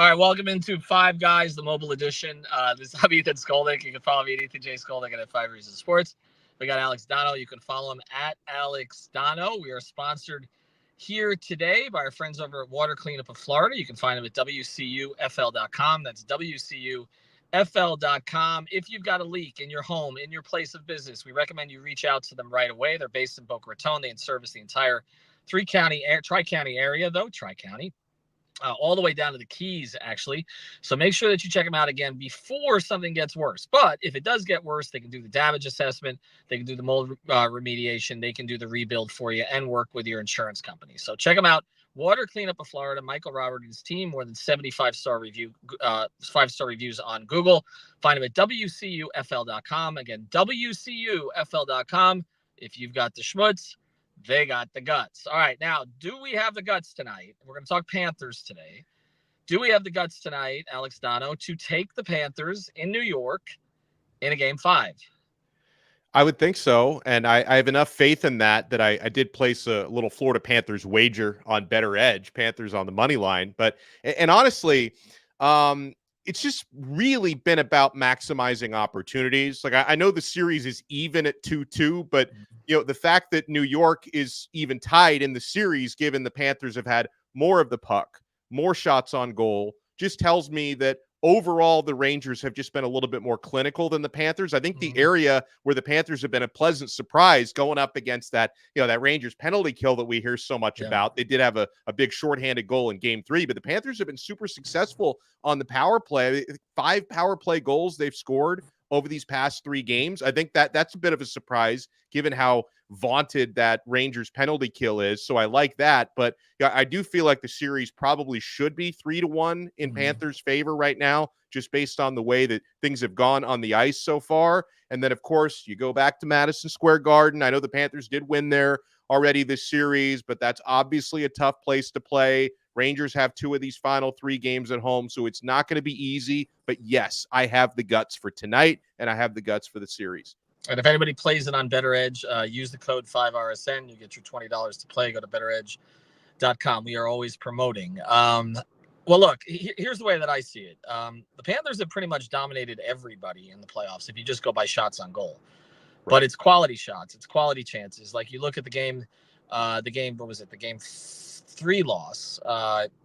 right, welcome into Five Guys, the mobile edition. This is Ethan Skolnick. You can follow me at Ethan J. Skolnick and at 5 Reasons Sports. We got Alex Donno. You can follow him at Alex Donno. We are sponsored here today by our friends over at Water Cleanup of Florida. You can find them at WCUFL.com. That's WCUFL.com. If you've got a leak in your home, in your place of business, we recommend you reach out to them right away. They're based in Boca Raton. They service the entire tri-county area, though, tri-county. All the way down to the Keys, actually. So make sure that you check them out again before something gets worse. But if it does get worse, they can do the damage assessment. They can do the mold remediation. They can do the rebuild for you and work with your insurance company. So check them out. Water Cleanup of Florida, Michael Robert and his team, more than 75 5-star reviews on Google. Find them at WCUFL.com. Again, WCUFL.com. If you've got the schmutz, they got the guts. All right, now, do we have the guts tonight? We're going to talk Panthers today. Do we have the guts tonight, Alex Donno, to take the Panthers in New York in a Game 5? I would think so, and I have enough faith in that I did place a little Florida Panthers wager on Better Edge, Panthers on the money line. And honestly, it's just really been about maximizing opportunities. Like I know the series is even at 2-2, but the fact that New York is even tied in the series, given the Panthers have had more of the puck, more shots on goal, just tells me that overall the Rangers have just been a little bit more clinical than the Panthers. I think the area where the Panthers have been a pleasant surprise going up against that, that Rangers penalty kill that we hear so much about. They did have a big shorthanded goal in Game 3, but the Panthers have been super successful on the power play. 5 power play goals they've scored over these past 3 games. I think that's a bit of a surprise given how vaunted that Rangers penalty kill is. So I like that. But I do feel like the series probably should be 3-1 in Panthers' favor right now, just based on the way that things have gone on the ice so far. And then, of course, you go back to Madison Square Garden. I know the Panthers did win there already this series, but that's obviously a tough place to play. Rangers have 2 of these final 3 games at home, so it's not going to be easy. But yes, I have the guts for tonight, and I have the guts for the series. And if anybody plays it on Better Edge, use the code 5RSN. You get your $20 to play. Go to betteredge.com. We are always promoting. Well, look, here's the way that I see it. The Panthers have pretty much dominated everybody in the playoffs if you just go by shots on goal. Right. But it's quality shots. It's quality chances. Like you look at the game, what was it? The Game 3 loss.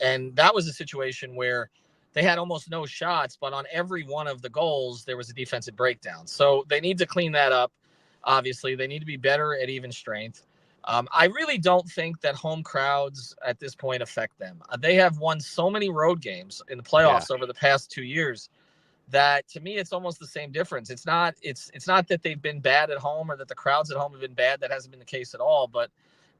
And that was a situation where they had almost no shots, but on every one of the goals, there was a defensive breakdown. So they need to clean that up. Obviously, they need to be better at even strength. I really don't think that home crowds at this point affect them. They have won so many road games in the playoffs over the past 2 years that to me, it's almost the same difference. It's not that they've been bad at home or that the crowds at home have been bad. That hasn't been the case at all, but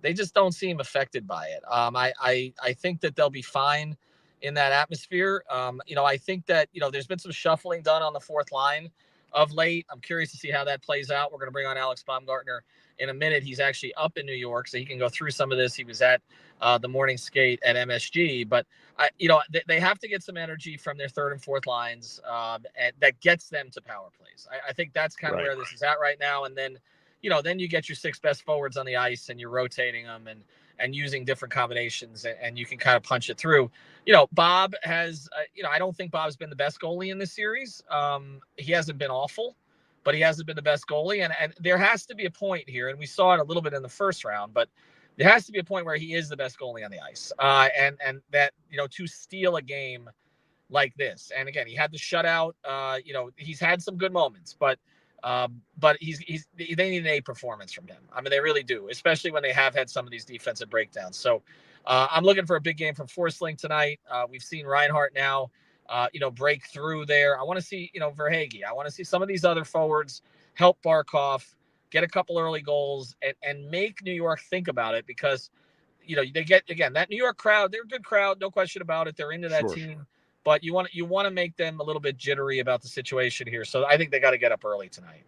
they just don't seem affected by it. I think that they'll be fine in that atmosphere. I think that, there's been some shuffling done on the fourth line of late. I'm curious to see how that plays out. We're going to bring on Alex Baumgardner in a minute. He's actually up in New York, so he can go through some of this. He was at the morning skate at MSG, but they have to get some energy from their third and fourth lines, and that gets them to power plays. I think that's kind of where this is at right now. And then, then you get your 6 best forwards on the ice and you're rotating them and using different combinations, and you can kind of punch it through. Bob has, I don't think Bob's been the best goalie in this series. He hasn't been awful, but he hasn't been the best goalie. And there has to be a point here, and we saw it a little bit in the first round, but there has to be a point where he is the best goalie on the ice. And that, to steal a game like this. And again, he had the shutout. He's had some good moments, but they need an A performance from him. I mean, they really do, especially when they have had some of these defensive breakdowns. So I'm looking for a big game from Forsling tonight. We've seen Reinhart now, break through there. I want to see, Verhaeghe. I want to see some of these other forwards help Barkov, get a couple early goals, and make New York think about it, because, they get, again, that New York crowd, they're a good crowd, no question about it. They're into that team. But you want to make them a little bit jittery about the situation here. So I think they got to get up early tonight.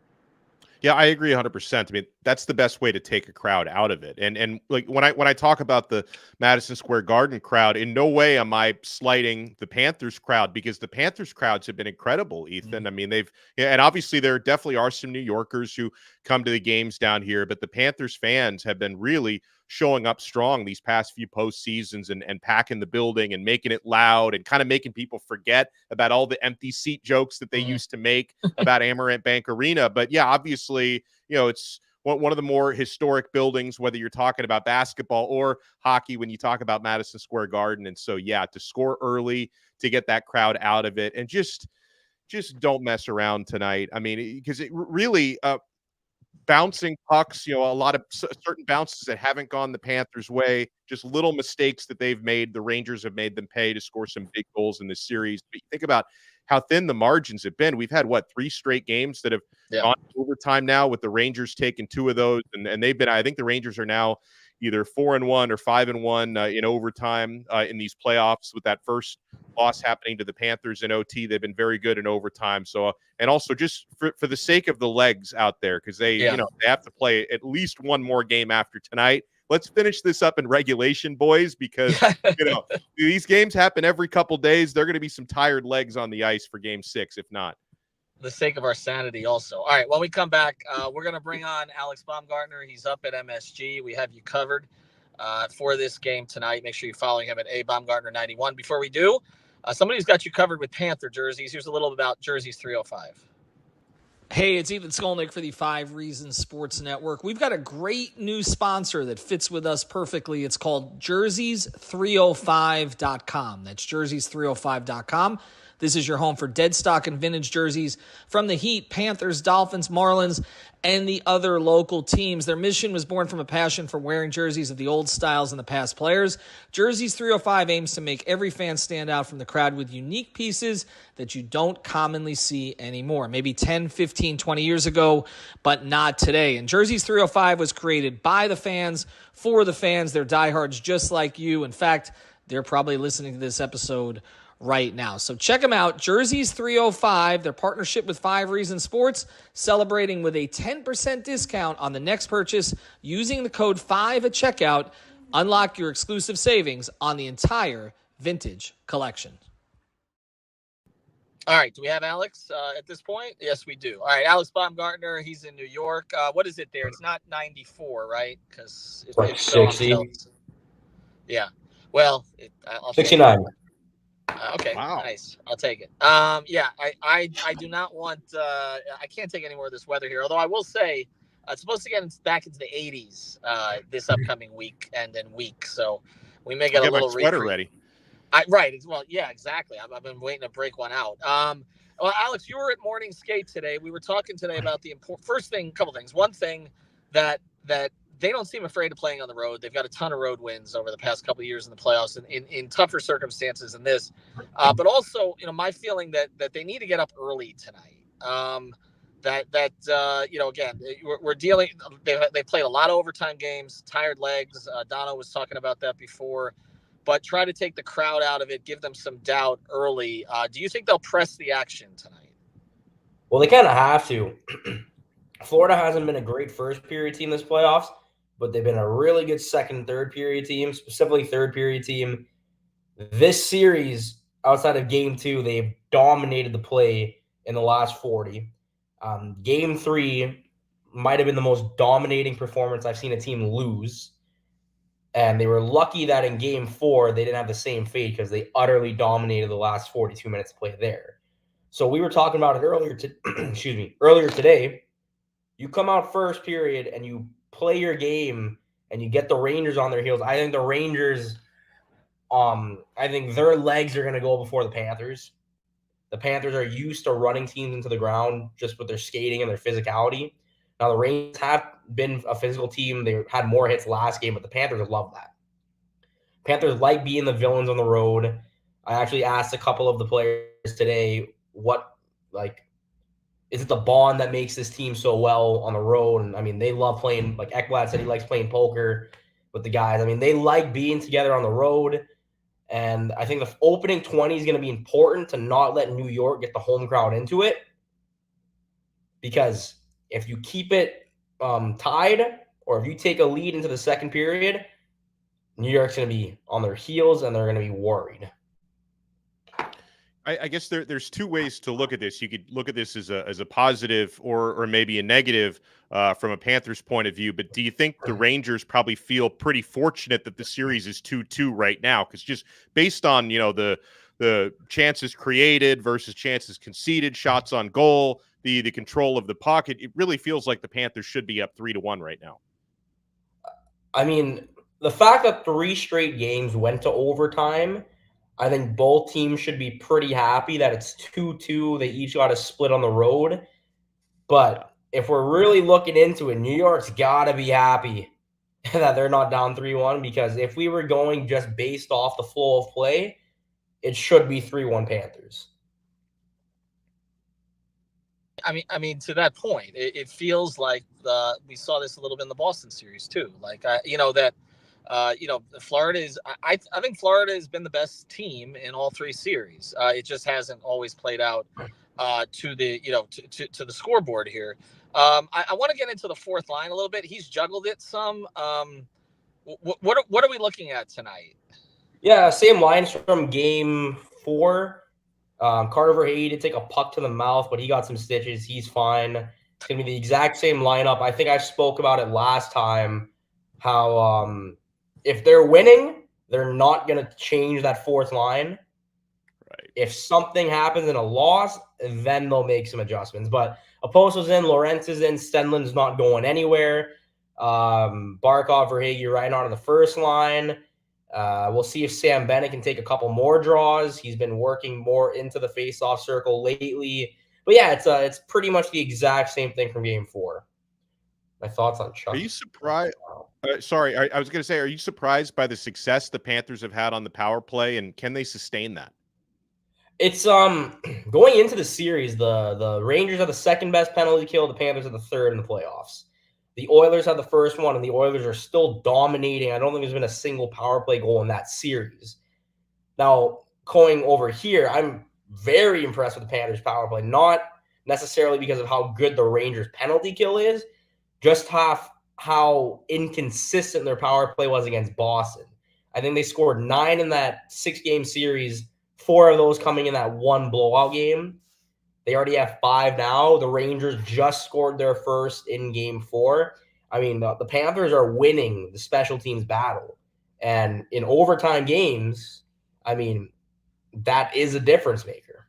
Yeah, I agree 100%. I mean, that's the best way to take a crowd out of it. And like when I talk about the Madison Square Garden crowd, in no way am I slighting the Panthers crowd, because the Panthers crowds have been incredible, Ethan. I mean, and obviously there definitely are some New Yorkers who come to the games down here, but the Panthers fans have been really showing up strong these past few postseasons and packing the building and making it loud and kind of making people forget about all the empty seat jokes that they used to make about Amarant Bank Arena. But yeah, obviously, it's one of the more historic buildings, whether you're talking about basketball or hockey, when you talk about Madison Square Garden. And so, yeah, to score early, to get that crowd out of it, and just don't mess around tonight. I mean, because it really bouncing pucks, a lot of certain bounces that haven't gone the Panthers' way, just little mistakes that they've made. The Rangers have made them pay to score some big goals in this series. But you think about how thin the margins have been. We've had, 3 straight games that have gone overtime now, with the Rangers taking 2 of those. And they've been, I think the Rangers are now either 4-1 or 5-1 in overtime in these playoffs, with that first loss happening to the Panthers in OT. They've been very good in overtime. So, and also just for the sake of the legs out there, because they have to play at least one more game after tonight. Let's finish this up in regulation, boys, because these games happen every couple days. There are going to be some tired legs on the ice for Game 6, if not. The sake of our sanity also. All right, when we come back, we're going to bring on Alex Baumgardner. He's up at MSG. We have you covered for this game tonight. Make sure you're following him at Baumgardner91. Before we do, somebody who's got you covered with Panther jerseys. Here's a little bit about Jerseys 305. Hey, it's Ethan Skolnick for the 5 Reasons Sports Network. We've got a great new sponsor that fits with us perfectly. It's called jerseys305.com. That's jerseys305.com. This is your home for dead stock and vintage jerseys from the Heat, Panthers, Dolphins, Marlins, and the other local teams. Their mission was born from a passion for wearing jerseys of the old styles and the past players. Jerseys 305 aims to make every fan stand out from the crowd with unique pieces that you don't commonly see anymore. Maybe 10, 15, 20 years ago, but not today. And Jerseys 305 was created by the fans, for the fans. They're diehards just like you. In fact, they're probably listening to this episode right now. So check them out, Jerseys 305, their partnership with 5 Reasons Sports, celebrating with a 10% discount on the next purchase using the code 5 at checkout. Unlock your exclusive savings on the entire vintage collection. All right, do we have Alex at this point? Yes, we do. All right, Alex Baumgardner, he's in New York. What is it there? It's not 94, right? Because it's like 60. Yeah. Well, I'll 69. Okay, wow. Nice. I'll take it. I do not want. I can't take any more of this weather here. Although I will say, it's supposed to get back into the 80s this upcoming week and week. So we may get a little sweater ready. Right. Well, yeah, exactly. I've been waiting to break one out. Well, Alex, you were at morning skate today. We were talking today about the first thing, couple things. One thing that they don't seem afraid of playing on the road. They've got a ton of road wins over the past couple of years in the playoffs in tougher circumstances than this. But also, my feeling that they need to get up early tonight. Again, we're dealing. They played a lot of overtime games, tired legs. Donno was talking about that before. But try to take the crowd out of it, give them some doubt early. Do you think they'll press the action tonight? Well, they kind of have to. Florida hasn't been a great first period team this playoffs, but they've been a really good second and third period team, specifically third period team. This series, outside of Game 2, they've dominated the play in the last 40. Game 3 might have been the most dominating performance I've seen a team lose. And they were lucky that in Game 4, they didn't have the same fate because they utterly dominated the last 42 minutes of play there. So we were talking about it earlier today. You come out first period and you play your game and you get the Rangers on their heels. I think the Rangers, I think their legs are going to go before the Panthers. The Panthers are used to running teams into the ground just with their skating and their physicality. Now, the Rangers have been a physical team. They had more hits last game, but the Panthers love that. Panthers like being the villains on the road. I actually asked a couple of the players today, is it the bond that makes this team so well on the road? And, I mean, they love playing, like Ekblad said he likes playing poker with the guys. I mean, they like being together on the road. And I think the opening 20 is going to be important to not let New York get the home crowd into it. Because if you keep it tied or if you take a lead into the second period, New York's going to be on their heels and they're going to be worried. I guess there's two ways to look at this. You could look at this as a positive or maybe a negative from a Panthers point of view. But do you think the Rangers probably feel pretty fortunate that the series is 2-2 right now? Because just based on the chances created versus chances conceded, shots on goal, the control of the pocket, it really feels like the Panthers should be up 3-1 right now. I mean, the fact that 3 straight games went to overtime, I think both teams should be pretty happy that it's 2-2. They each got a split on the road. But if we're really looking into it, New York's got to be happy that they're not down 3-1, because if we were going just based off the flow of play, it should be 3-1 Panthers. I mean, to that point, it feels like we saw this a little bit in the Boston series too. Like, Florida is. I think Florida has been the best team in all 3 series. It just hasn't always played out to the to the scoreboard here. I want to get into the fourth line a little bit. He's juggled it some. What are we looking at tonight? Yeah, same lines from Game 4. Carter Verhaeghe did take a puck to the mouth, but he got some stitches. He's fine. It's going to be the exact same lineup. I think I spoke about it last time, how if they're winning, they're not going to change that fourth line. Right. If something happens in a loss, then they'll make some adjustments. But Oposo's in, Lorentz is in, Stenlund's not going anywhere. Barkov, Verhaeghe, Reinhart on the first line. We'll see if Sam Bennett can take a couple more draws. He's been working more into the face-off circle lately. But yeah, it's pretty much the exact same thing from Game 4. My thoughts on Chuck. Are you surprised? Sorry, I was going to say, are you surprised by the success the Panthers have had on the power play, and can they sustain that? It's going into the series, the Rangers are the second best penalty kill. The Panthers are the third in the playoffs. The Oilers had the first one, and the Oilers are still dominating. I don't think there's been a single power play goal in that series. Now, going over here, I'm very impressed with the Panthers' power play, not necessarily because of how good the Rangers' penalty kill is, just how inconsistent their power play was against Boston. I think they scored 9 in that 6-game series, 4 of those coming in that one blowout game. They already have 5 now. The Rangers just scored their first in Game 4. I mean, the Panthers are winning the special teams battle. And in overtime games, I mean, that is a difference maker.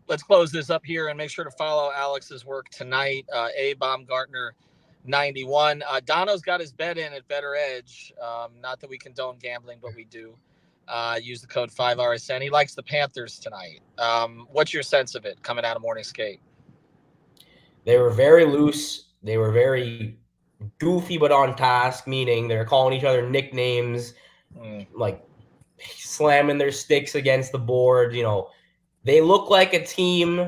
Let's close this up here and make sure to follow Alex's work tonight. Baumgardner 91. Donno's got his bet in at Better Edge. Not that we condone gambling, but we do. Use the code 5RSN. He likes the Panthers tonight. What's your sense of it coming out of morning skate? They were very loose. They were very goofy but on task, meaning they're calling each other nicknames, like slamming their sticks against the board. They look like a team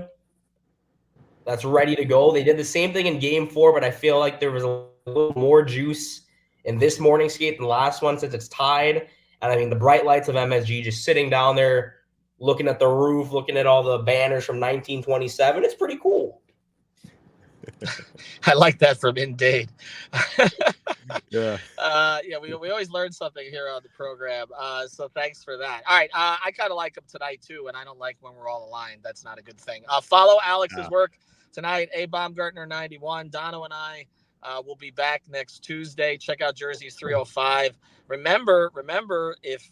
that's ready to go. They did the same thing in Game 4, but I feel like there was a little more juice in this morning skate than the last one since it's tied. And I mean, the bright lights of MSG just sitting down there, looking at the roof, looking at all the banners from 1927. It's pretty cool. I like that from in date. Yeah. We always learn something here on the program. So thanks for that. All right. I kind of like them tonight too, and I don't like when we're all aligned. That's not a good thing. Follow Alex's work tonight. Baumgardner 91. Donno and I will be back next Tuesday. Check out Jerseys 305. Remember, if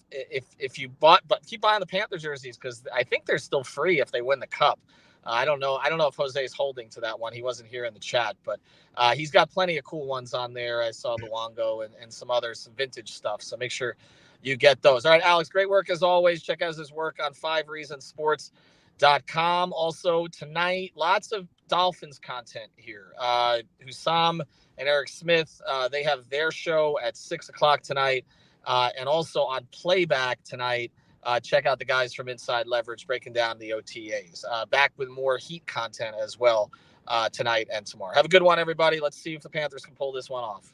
you bought, but keep buying the Panther jerseys because I think they're still free if they win the cup. I don't know if Jose's holding to that one. He wasn't here in the chat, but he's got plenty of cool ones on there. I saw Luongo and some vintage stuff. So make sure you get those. All right, Alex, great work as always. Check out his work on 5reasonsports.com. Also tonight, lots of Dolphins content here. Hussam and Eric Smith, they have their show at 6:00 tonight. And also on playback tonight, check out the guys from Inside Leverage breaking down the OTAs. Back with more Heat content as well tonight and tomorrow. Have a good one, everybody. Let's see if the Panthers can pull this one off.